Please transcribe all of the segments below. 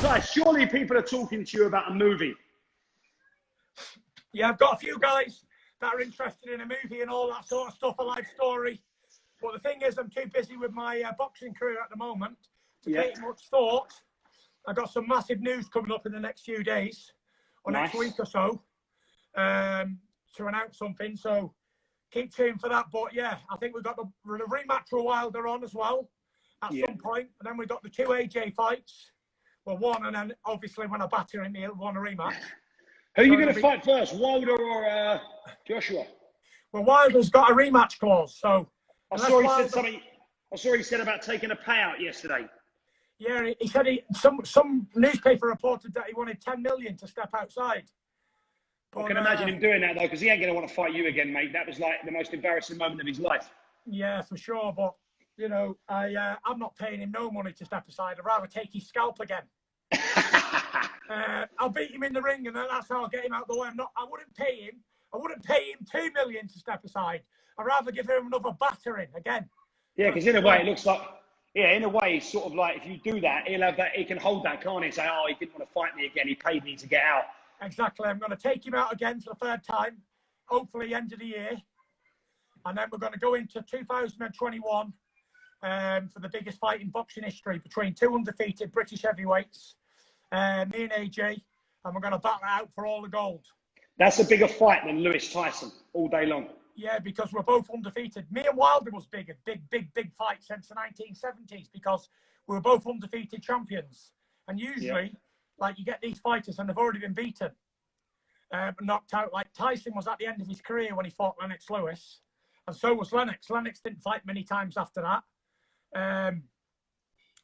Ty, surely people are talking to you about a movie. Yeah, I've got a few guys that are interested in a movie and all that sort of stuff, a life story. But the thing is, I'm too busy with my boxing career at the moment to take much thought. I've got some massive news coming up in the next few days, or next week or so, to announce something. So keep tuned for that. But yeah, I think we've got the rematch for Wilder on as well at some point. And then we've got the two AJ fights. Well, one, and then obviously when I batter him, he'll want a rematch. Who are you going to fight first, Wilder or Joshua? Well, Wilder's got a rematch clause, so I saw he said about taking a payout yesterday. Yeah, he said some newspaper reported that he wanted 10 million to step outside. But, I can imagine him doing that though, because he ain't going to want to fight you again, mate. That was like the most embarrassing moment of his life. Yeah, for sure. But you know, I'm not paying him no money to step aside. I'd rather take his scalp again. I'll beat him in the ring, and that's how I'll get him out of the way. I wouldn't pay him 2 million to step aside. I'd rather give him another battering again. Yeah, because in a way it looks like, in a way it's sort of like if you do that, he can hold that, can't he? Say, oh, he didn't want to fight me again. He paid me to get out. Exactly. I'm going to take him out again for the third time, hopefully end of the year, and then we're going to go into 2021 for the biggest fight in boxing history between two undefeated British heavyweights. Me and AJ, and we're going to battle out for all the gold. That's a bigger fight than Lewis Tyson all day long. Yeah, because we're both undefeated. Me and Wilder was big fight since the 1970s because we were both undefeated champions. And usually, like you get these fighters and they've already been beaten, knocked out. Like Tyson was at the end of his career when he fought Lennox Lewis, and so was Lennox. Lennox didn't fight many times after that.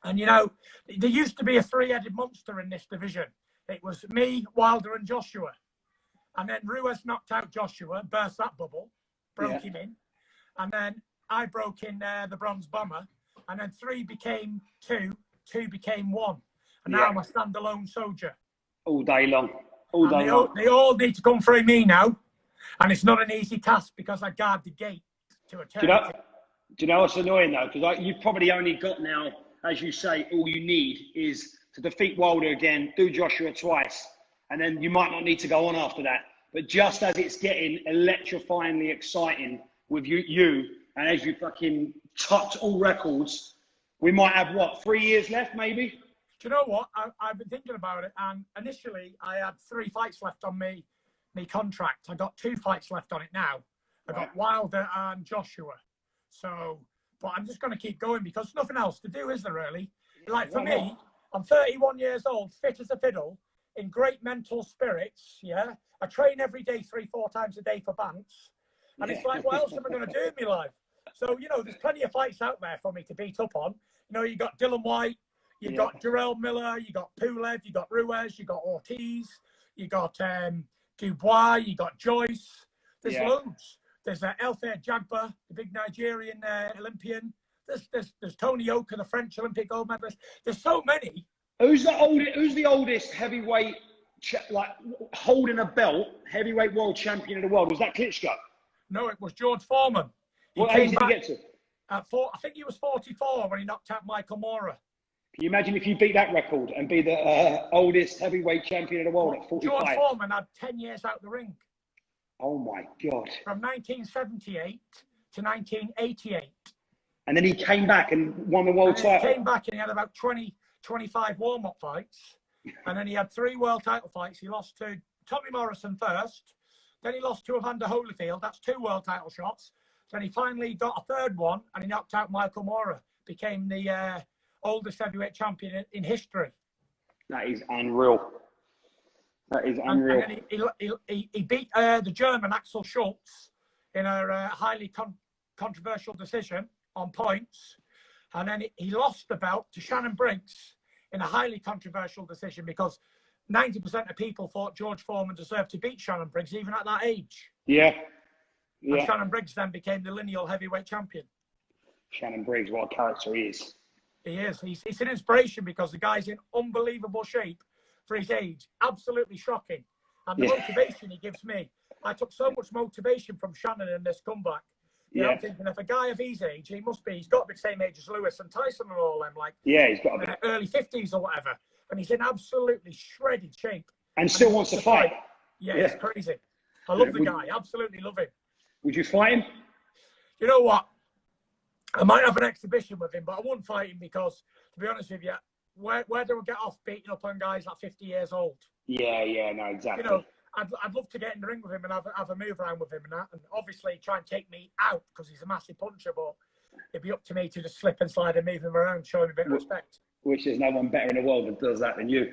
And, you know, there used to be a three-headed monster in this division. It was me, Wilder, and Joshua. And then Ruiz knocked out Joshua, burst that bubble, broke him in. And then I broke in the Bronze Bomber. And then 3 became 2, 2 became 1. And now I'm a standalone soldier. All day long. All day long. They all need to come through me now. And it's not an easy task because I guard the gate to eternity. Do you know what's annoying, though? Because you've probably only got now, as you say, all you need is to defeat Wilder again, do Joshua twice, and then you might not need to go on after that. But just as it's getting electrifyingly exciting with you and as you fucking touch all records, we might have, 3 years left, maybe? Do you know what? I've been thinking about it, and initially I had 3 fights left on me contract. I got 2 fights left on it now. I got Wilder and Joshua. So, but I'm just going to keep going because there's nothing else to do, is there really? Like for me, I'm 31 years old, fit as a fiddle, in great mental spirits, yeah? I train every day 3-4 times a day for Bants. And it's like, what else am I going to do in my life? So, you know, there's plenty of fights out there for me to beat up on. You know, you got Dylan White, you got Jarrell Miller, you got Pulev, you got Ruiz, you got Ortiz, you got Dubois, you got Joyce. There's loads. There's Elfed Jagba, the big Nigerian Olympian. There's Tony Oka, the French Olympic gold medalist. There's so many. Who's the oldest heavyweight, holding a belt, heavyweight world champion of the world? Was that Klitschko? No, it was George Foreman. What age did he get to? I think he was 44 when he knocked out Michael Moorer. Can you imagine if you beat that record and be the oldest heavyweight champion of the world at 45? George Foreman had 10 years out the ring. Oh, my God. From 1978 to 1988. And then he came back and won the world title. He came back and he had about 25 warm-up fights. And then he had 3 world title fights. He lost to Tommy Morrison first. Then he lost to Evander Holyfield. That's 2 world title shots. Then he finally got a 3rd one and he knocked out Michael Moorer. Became the oldest heavyweight champion in history. That is unreal. That is unreal. And then he beat the German Axel Schultz in a highly controversial decision on points. And then he lost the belt to Shannon Briggs in a highly controversial decision because 90% of people thought George Foreman deserved to beat Shannon Briggs even at that age. Yeah. And Shannon Briggs then became the lineal heavyweight champion. Shannon Briggs, what a character he is. He is. He's an inspiration because the guy's in unbelievable shape for his age. Absolutely shocking. And the motivation he gives me. I took so much motivation from Shannon in this comeback. You know, I'm thinking if a guy of his age, he's got to be the same age as Lewis and Tyson and all them, like he's got to be early 50s or whatever. when he's in absolutely shredded shape. And still wants to fight. Yeah, it's crazy. I love the guy. Absolutely love him. Would you fight him? You know what? I might have an exhibition with him, but I wouldn't fight him because, to be honest with you, where do we get off beating up on guys like 50 years old? Yeah, no, exactly. You know, I'd love to get in the ring with him and have a move around with him and that, and obviously try and take me out because he's a massive puncher, but it'd be up to me to just slip and slide and move him around, show him a bit of respect. Which there's no one better in the world that does that than you.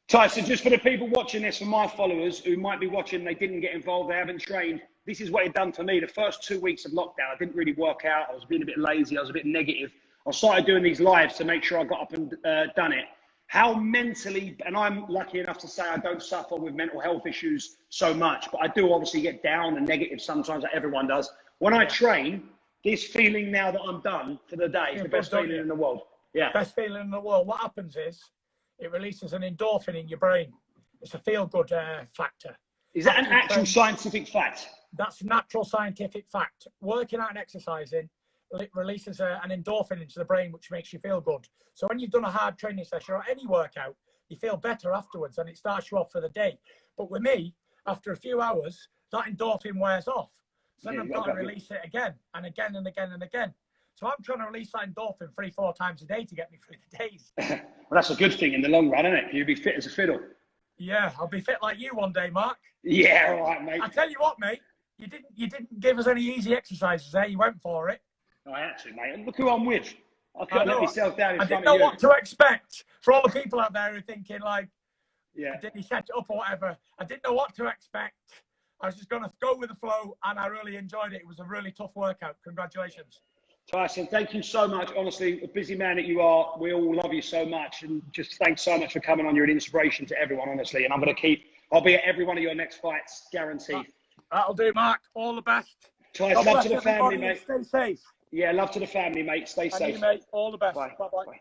Tyson, just for the people watching this, for my followers who might be watching, they didn't get involved, they haven't trained, this is what it done for me. The first 2 weeks of lockdown, I didn't really work out. I was being a bit lazy. I was a bit negative. I started doing these lives to make sure I got up and done it. How mentally, and I'm lucky enough to say I don't suffer with mental health issues so much, but I do obviously get down and negative sometimes, like everyone does. When I train, this feeling now that I'm done for the day is the best feeling in the world. Yeah. Best feeling in the world. What happens is it releases an endorphin in your brain. It's a feel-good factor. Is that an actual scientific fact? That's a natural scientific fact. Working out and exercising, it releases an endorphin into the brain, which makes you feel good. So when you've done a hard training session or any workout, you feel better afterwards and it starts you off for the day. But with me, after a few hours, that endorphin wears off. So then I've got to release it again and again and again and again. So I'm trying to release that endorphin 3-4 times a day to get me through the days. Well, that's a good thing in the long run, isn't it? You'll be fit as a fiddle. Yeah, I'll be fit like you one day, Mark. Yeah, all right, mate. I tell you what, mate, you didn't give us any easy exercises there. You went for it. No, I actually, mate. And look who I'm with. I couldn't let myself down in front of you. I didn't know what to expect. For all the people out there who are thinking like, did he set it up or whatever? I didn't know what to expect. I was just going to go with the flow, and I really enjoyed it. It was a really tough workout. Congratulations. Tyson, thank you so much. Honestly, a busy man that you are, we all love you so much. And just thanks so much for coming on. You're an inspiration to everyone, honestly. And I'll be at every one of your next fights, guaranteed. That'll do, Mark. All the best. Tyson, love to the family, mate. Stay safe. Yeah, love to the family, mate. Stay safe. You, mate. All the best. Bye. Bye-bye.